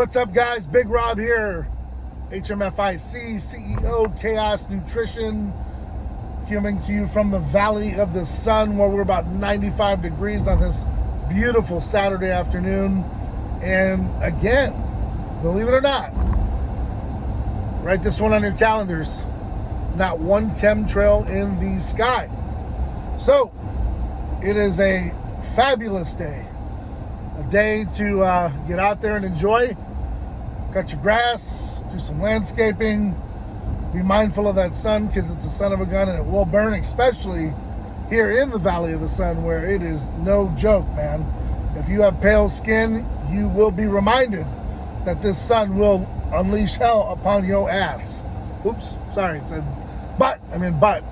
What's up, guys? Big Rob here, HMFIC, CEO, Chaos Nutrition, coming to you from the Valley of the Sun, where we're about 95 degrees on this beautiful Saturday afternoon. And again, believe it or not, write this one on your calendars, not one chemtrail in the sky. So, it is a fabulous day. A day to get out there and enjoy, cut your grass, do some landscaping, be mindful of that sun because it's a son of a gun and it will burn, especially here in the Valley of the Sun where it is no joke, man. If you have pale skin, you will be reminded that this sun will unleash hell upon your ass. Oops, sorry, I said butt. I mean butt.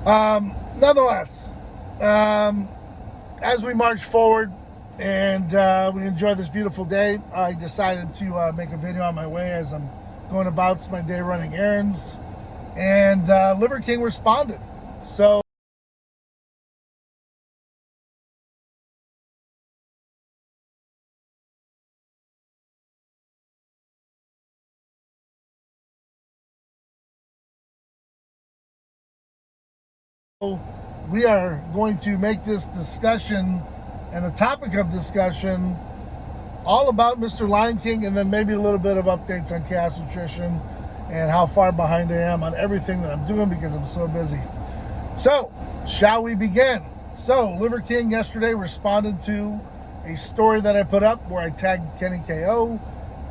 Nonetheless, as we march forward, and we enjoy this beautiful day, I decided to make a video on my way as I'm going about my day running errands. And Liverking responded. So we are going to make this discussion and the topic of discussion all about Mr. Lion King, and then maybe a little bit of updates on Chaos Nutrition and how far behind I am on everything that I'm doing because I'm so busy. So, shall we begin? So, Liverking yesterday responded to a story that I put up where I tagged Kenny KO,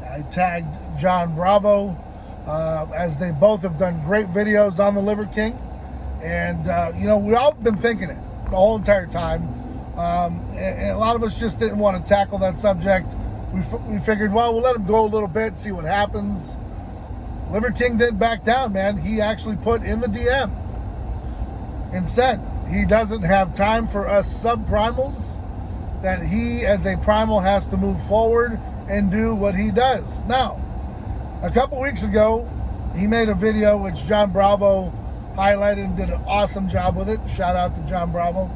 I tagged John Bravo, as they both have done great videos on the Liverking. And, we've all been thinking it the whole entire time. And a lot of us just didn't want to tackle that subject. We figured, well, we'll let him go a little bit, see what happens. Liverking didn't back down, man. He actually put in the DM and said he doesn't have time for us subprimals, that he as a primal has to move forward and do what he does. Now, a couple weeks ago, he made a video which John Bravo highlighted and did an awesome job with it. Shout out to John Bravo.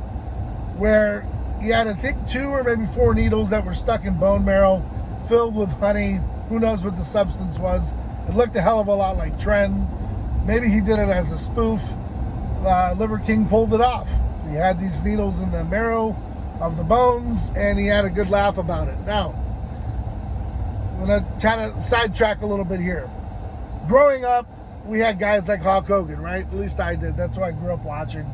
Where he had, I think, 2 or maybe 4 needles that were stuck in bone marrow, filled with honey. Who knows what the substance was? It looked a hell of a lot like Tren. Maybe he did it as a spoof. Liverking pulled it off. He had these needles in the marrow of the bones, and he had a good laugh about it. Now, I'm going to kind of sidetrack a little bit here. Growing up, we had guys like Hulk Hogan, right? At least I did. That's what I grew up watching.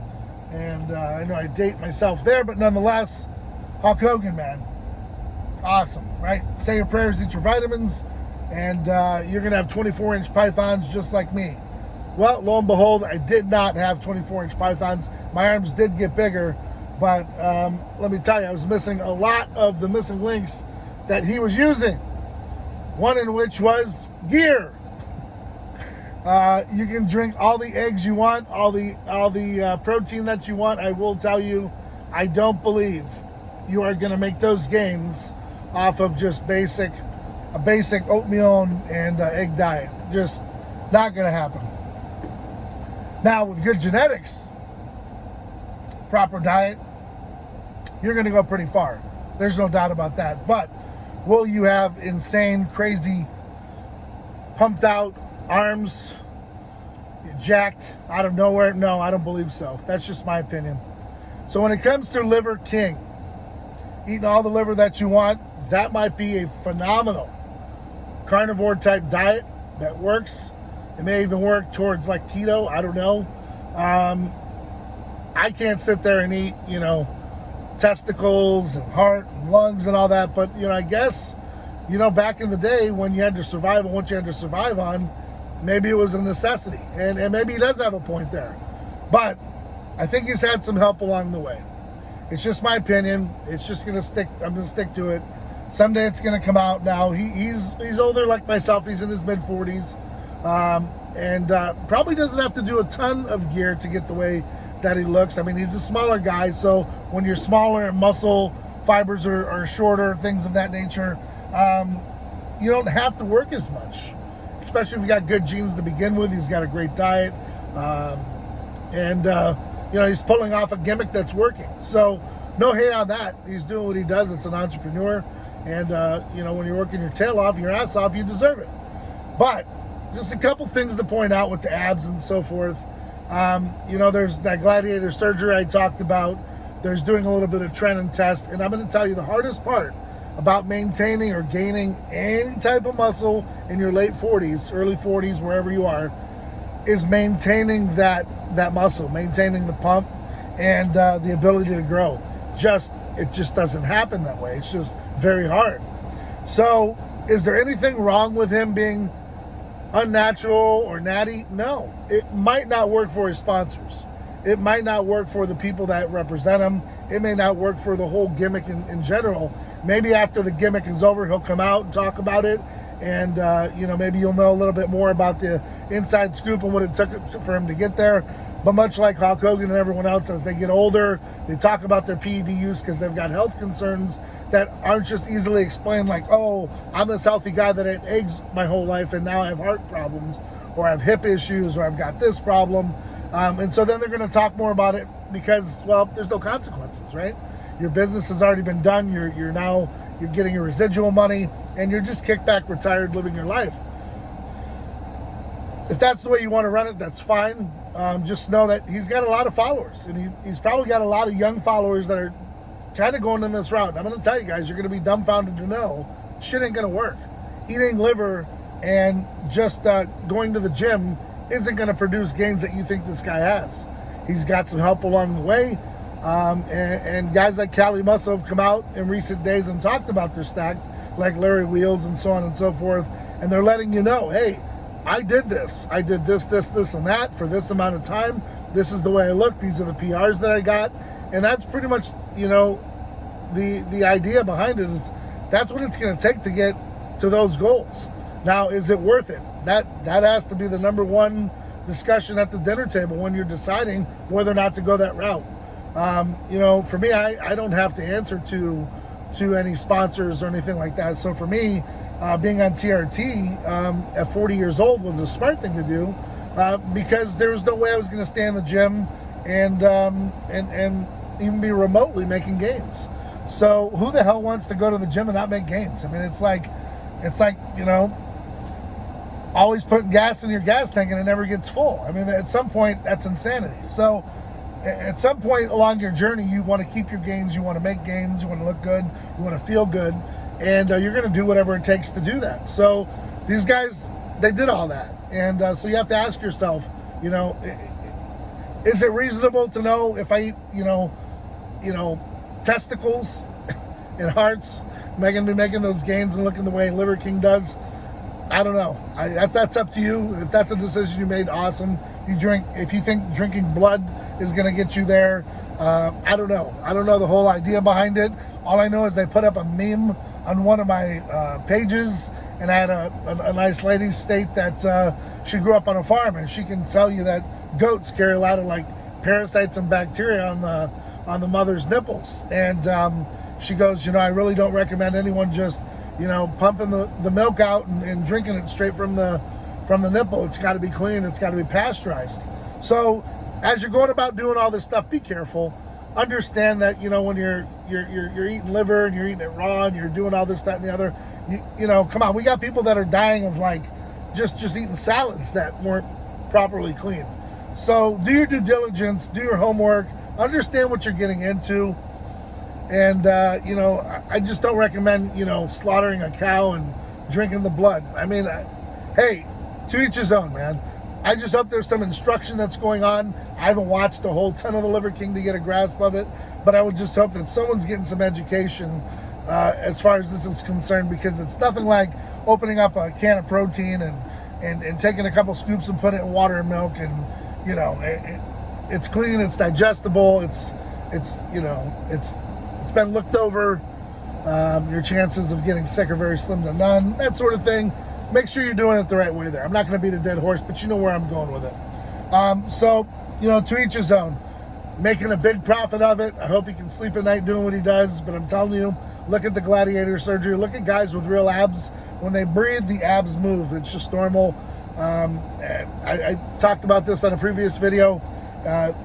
And I know I date myself there, but nonetheless, Hulk Hogan, man, awesome, right? Say your prayers, eat your vitamins, and you're going to have 24-inch pythons just like me. Well, lo and behold, I did not have 24-inch pythons. My arms did get bigger, but let me tell you, I was missing a lot of the missing links that he was using. One in which was gear. You can drink all the eggs you want, all the protein that you want. I will tell you, I don't believe you are going to make those gains off of just a basic oatmeal and egg diet. Just not going to happen. Now, with good genetics, proper diet, you're going to go pretty far. There's no doubt about that. But will you have insane, crazy, pumped out arms, jacked out of nowhere? No, I don't believe so. That's just my opinion. So when it comes to Liverking, eating all the liver that you want, that might be a phenomenal carnivore type diet that works. It may even work towards like keto. I don't know. I can't sit there and eat, testicles and heart and lungs and all that. But, I guess, back in the day when you had to survive on what you had to survive on, maybe it was a necessity, and maybe he does have a point there. But I think he's had some help along the way. It's just my opinion. It's just going to stick. I'm going to stick to it. Someday it's going to come out. Now, he's older like myself. He's in his mid-40s. And probably doesn't have to do a ton of gear to get the way that he looks. I mean, he's a smaller guy, so when you're smaller and muscle fibers are shorter, things of that nature, you don't have to work as much. Especially if you got good genes to begin with. He's got a great diet. He's pulling off a gimmick that's working. So no hate on that. He's doing what he does. It's an entrepreneur. And, you know, when you're working your tail off, your ass off, you deserve it. But just a couple things to point out with the abs and so forth. You know, there's that gladiator surgery I talked about. There's doing a little bit of trend and test. And I'm going to tell you the hardest part about maintaining or gaining any type of muscle in your late 40s, early 40s, wherever you are, is maintaining that muscle, maintaining the pump and the ability to grow. It just doesn't happen that way. It's just very hard. So is there anything wrong with him being unnatural or natty? No. It might not work for his sponsors. It might not work for the people that represent him. It may not work for the whole gimmick in general. Maybe after the gimmick is over, he'll come out and talk about it. And, you know, maybe you'll know a little bit more about the inside scoop and what it took for him to get there. But much like Hulk Hogan and everyone else, as they get older, they talk about their PED use because they've got health concerns that aren't just easily explained, like, oh, I'm this healthy guy that ate eggs my whole life and now I have heart problems, or I have hip issues, or I've got this problem. And so then they're going to talk more about it because, well, there's no consequences, right? Your business has already been done. You're getting your residual money, and you're just kicked back, retired, living your life. If that's the way you want to run it, that's fine. Just know that he's got a lot of followers, and he's probably got a lot of young followers that are kind of going in this route. And I'm going to tell you guys, you're going to be dumbfounded to know shit ain't going to work. Eating liver and just going to the gym isn't going to produce gains that you think this guy has. He's got some help along the way. And guys like Cali Muscle have come out in recent days and talked about their stacks, like Larry Wheels and so on and so forth. And they're letting you know, hey, I did this. I did this, and that for this amount of time. This is the way I look. These are the PRs that I got. And that's pretty much, you know, the idea behind it is that's what it's going to take to get to those goals. Now, is it worth it? That has to be the number one discussion at the dinner table when you're deciding whether or not to go that route. You know, for me, I don't have to answer to any sponsors or anything like that. So for me, being on TRT at 40 years old was a smart thing to do because there was no way I was going to stay in the gym and even be remotely making gains. So who the hell wants to go to the gym and not make gains? I mean, it's like, you know, always putting gas in your gas tank and it never gets full. I mean, at some point, that's insanity. So at some point along your journey, you want to keep your gains, you want to make gains, you want to look good, you want to feel good, and you're going to do whatever it takes to do that. So these guys, they did all that. And so you have to ask yourself, you know, is it reasonable to know if I eat, you know, testicles and hearts, am I going to be making those gains and looking the way Liverking does? I don't know. That's up to you. If that's a decision you made, awesome. If you think drinking blood is going to get you there, I don't know. I don't know the whole idea behind it. All I know is they put up a meme on one of my pages, and I had a nice lady state that she grew up on a farm, and she can tell you that goats carry a lot of like parasites and bacteria on the mother's nipples. And she goes, you know, I really don't recommend anyone just, you know, pumping the milk out and drinking it straight from the nipple. It's got to be clean. It's got to be pasteurized. So as you're going about doing all this stuff, be careful. Understand that, you know, when you're eating liver and you're eating it raw and you're doing all this, that, and the other, you know, come on. We got people that are dying of like just eating salads that weren't properly clean. So do your due diligence, do your homework, understand what you're getting into. And, you know, I just don't recommend, you know, slaughtering a cow and drinking the blood. I mean, hey, to each his own, man. I just hope there's some instruction that's going on. I haven't watched a whole ton of the Liverking to get a grasp of it, but I would just hope that someone's getting some education as far as this is concerned, because it's nothing like opening up a can of protein and taking a couple scoops and putting it in water and milk, and, you know, it's clean, it's digestible, it's you know, it's been looked over. Your chances of getting sick are very slim to none, that sort of thing. Make sure you're doing it the right way there. I'm not going to beat a dead horse, but you know where I'm going with it. So, you know, to each his own. Making a big profit of it. I hope he can sleep at night doing what he does. But I'm telling you, look at the gladiator surgery. Look at guys with real abs. When they breathe, the abs move. It's just normal. I talked about this on a previous video.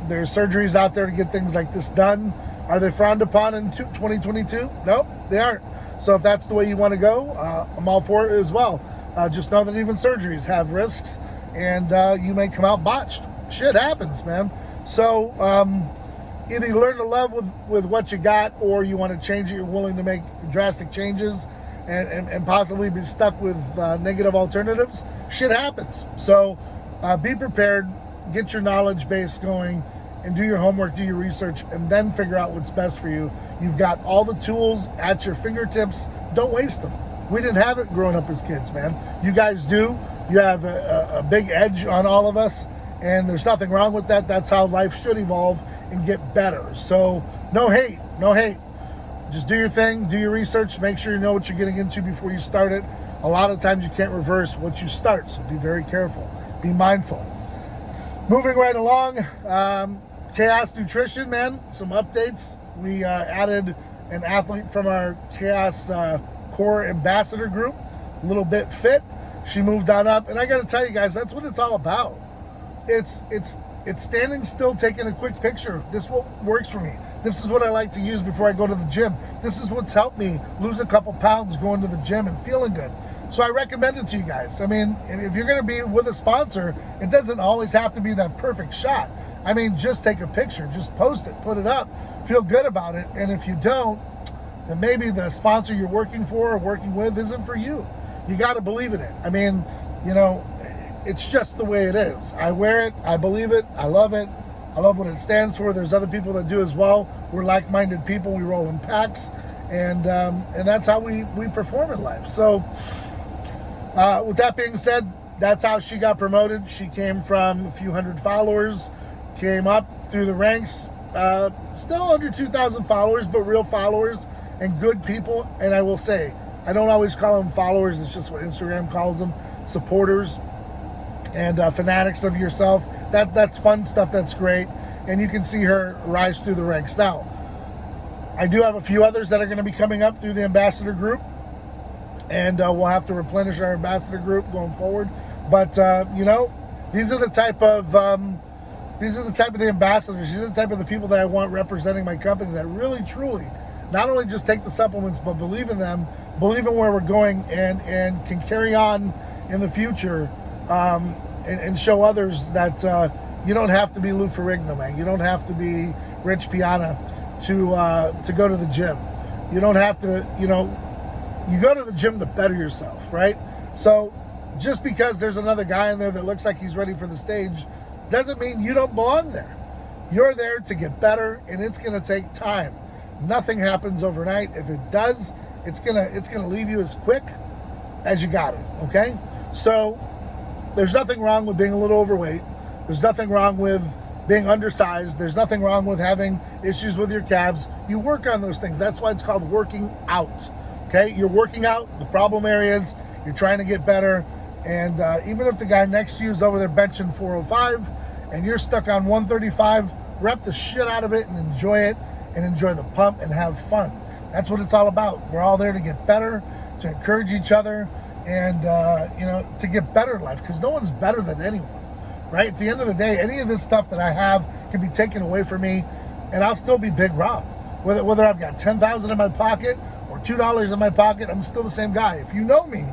There's surgeries out there to get things like this done. Are they frowned upon in 2022? No, they aren't. So if that's the way you want to go, I'm all for it as well. Just know that even surgeries have risks, and you may come out botched. Shit happens, man. So either you learn to love with what you got, or you want to change it. You're willing to make drastic changes and possibly be stuck with negative alternatives. Shit happens. So be prepared, get your knowledge base going, and do your homework, do your research, and then figure out what's best for you. You've got all the tools at your fingertips. Don't waste them. We didn't have it growing up as kids, man. You guys do. You have a big edge on all of us, and there's nothing wrong with that. That's how life should evolve and get better. So no hate, no hate. Just do your thing, do your research, make sure you know what you're getting into before you start it. A lot of times you can't reverse what you start, so be very careful. Be mindful. Moving right along, Chaos Nutrition, man, some updates. We added an athlete from our Chaos Core Ambassador group, a little bit fit. She moved on up, and I got to tell you guys, that's what it's all about. It's standing still, taking a quick picture. This is what works for me. This is what I like to use before I go to the gym. This is what's helped me lose a couple pounds going to the gym and feeling good. So I recommend it to you guys. I mean, if you're going to be with a sponsor, it doesn't always have to be that perfect shot. I mean, just take a picture, just post it, put it up, feel good about it. And if you don't, then maybe the sponsor you're working for or working with isn't for you. You got to believe in it. I mean, you know, it's just the way it is. I wear it, I believe it, I love it. I love what it stands for. There's other people that do as well. We're like-minded people. We roll in packs, and that's how we perform in life. So with that being said, that's how she got promoted. She came from a few hundred followers, came up through the ranks, still under 2,000 followers, but real followers and good people. And I will say, I don't always call them followers. It's just what Instagram calls them, supporters and fanatics of yourself. That's fun stuff. That's great. And you can see her rise through the ranks. Now, I do have a few others that are going to be coming up through the ambassador group, and we'll have to replenish our ambassador group going forward. But you know, these are the type of the ambassadors. These are the type of the people that I want representing my company, that really truly not only just take the supplements, but believe in them, believe in where we're going, and can carry on in the future. And show others that you don't have to be Lou Ferrigno, man. You don't have to be Rich Piana to go to the gym. You don't have to, you know, you go to the gym to better yourself, right? So just because there's another guy in there that looks like he's ready for the stage doesn't mean you don't belong there. You're there to get better, and it's going to take time. Nothing happens overnight. If it does, it's gonna leave you as quick as you got it, okay? So there's nothing wrong with being a little overweight. There's nothing wrong with being undersized. There's nothing wrong with having issues with your calves. You work on those things. That's why it's called working out. Okay? You're working out the problem areas. You're trying to get better. And even if the guy next to you is over there benching 405 and you're stuck on 135, rep the shit out of it and enjoy the pump and have fun. That's what it's all about. We're all there to get better, to encourage each other, and you know, to get better in life, because no one's better than anyone, right? At the end of the day, any of this stuff that I have can be taken away from me, and I'll still be Big Rob. Whether I've got $10,000 in my pocket or $2 in my pocket, I'm still the same guy. If you know me,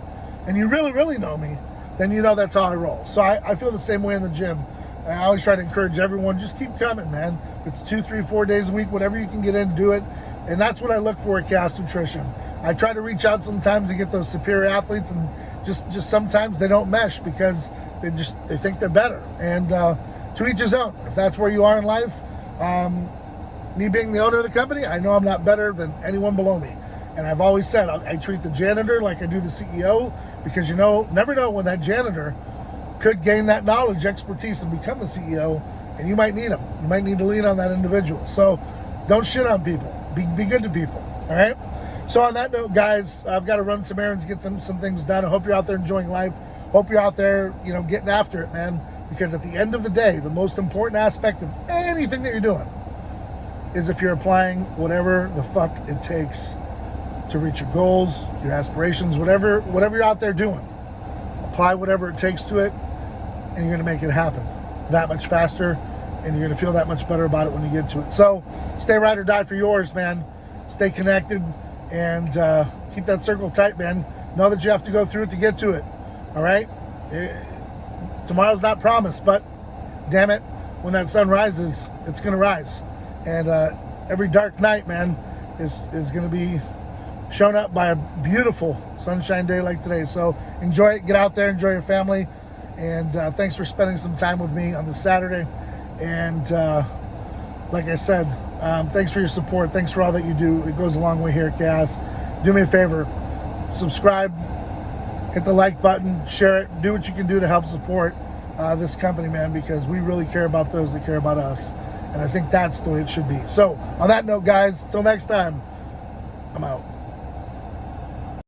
and you really, really know me, then you know that's how I roll. So I feel the same way in the gym. I always try to encourage everyone, just keep coming, man. If it's 2, 3, 4 days a week, whatever you can get in, do it. And that's what I look for at Chaos Nutrition. I try to reach out sometimes to get those superior athletes, and just sometimes they don't mesh because they think they're better. And to each his own. If that's where you are in life, me being the owner of the company, I know I'm not better than anyone below me. And I've always said I treat the janitor like I do the CEO, because you never know when that janitor could gain that knowledge, expertise, and become the CEO, and you might need them. You might need to lean on that individual. So don't shit on people. Be good to people. All right? So on that note, guys, I've got to run some errands, get some things done. I hope you're out there enjoying life. Hope you're out there, you know, getting after it, man. Because at the end of the day, the most important aspect of anything that you're doing is if you're applying whatever the fuck it takes to reach your goals, your aspirations, whatever you're out there doing. Apply whatever it takes to it, and you're going to make it happen that much faster, and you're going to feel that much better about it when you get to it. So stay ride or die for yours, man. Stay connected, and keep that circle tight, man. Know that you have to go through it to get to it. All right? Tomorrow's not promised, but damn it, when that sun rises, it's going to rise. And every dark night, man, is going to be shown up by a beautiful sunshine day like today. So enjoy it. Get out there. Enjoy your family. And thanks for spending some time with me on this Saturday. And like I said, thanks for your support. Thanks for all that you do. It goes a long way here at Gas. Do me a favor. Subscribe. Hit the like button. Share it. Do what you can do to help support this company, man, because we really care about those that care about us. And I think that's the way it should be. So on that note, guys, till next time, I'm out.